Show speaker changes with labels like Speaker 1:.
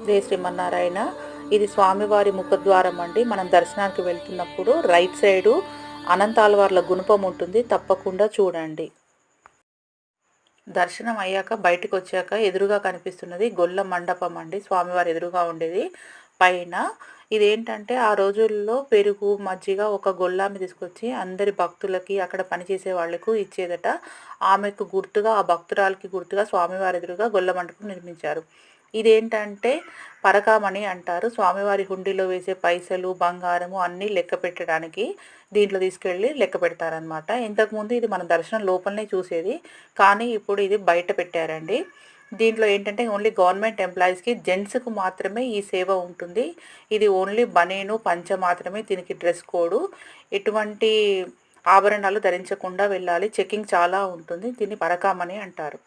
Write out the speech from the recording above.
Speaker 1: జై శ్రీమన్నారాయణ. ఇది స్వామివారి ముఖద్వారం అండి. మనం దర్శనానికి వెళ్తున్నప్పుడు రైట్ సైడు అనంతాళ్వార్ల గుణపం ఉంటుంది, తప్పకుండా చూడండి. దర్శనం అయ్యాక బయటకు వచ్చాక ఎదురుగా కనిపిస్తున్నది గొల్ల మండపం అండి, స్వామివారి ఎదురుగా ఉండేది పైన. ఇదేంటంటే ఆ రోజుల్లో పెరుగు మజ్జిగ ఒక గొల్లాన్ని తీసుకొచ్చి అందరి భక్తులకి అక్కడ పనిచేసే వాళ్ళకు ఇచ్చేదట. ఆమెకు గుర్తుగా, ఆ భక్తురాలకి గుర్తుగా స్వామివారి ఎదురుగా గొల్ల మండపం నిర్మించారు. ఇదేంటంటే పరకామణి అంటారు. స్వామివారి హుండీలో వేసే పైసలు బంగారము అన్నీ లెక్క పెట్టడానికి దీంట్లో తీసుకెళ్ళి లెక్క పెడతారనమాట. ఇంతకుముందు ఇది మన దర్శనం లోపలనే చూసేది, కానీ ఇప్పుడు ఇది బయట పెట్టారండి. దీంట్లో ఏంటంటే ఓన్లీ గవర్నమెంట్ ఎంప్లాయీస్కి, జెంట్స్కు మాత్రమే ఈ సేవ ఉంటుంది. ఇది ఓన్లీ బనీను పంచ మాత్రమే దీనికి డ్రెస్ కోడ్. ఎటువంటి ఆభరణాలు ధరించకుండా వెళ్ళాలి. చెకింగ్ చాలా ఉంటుంది. దీన్ని పరకామణి అంటారు.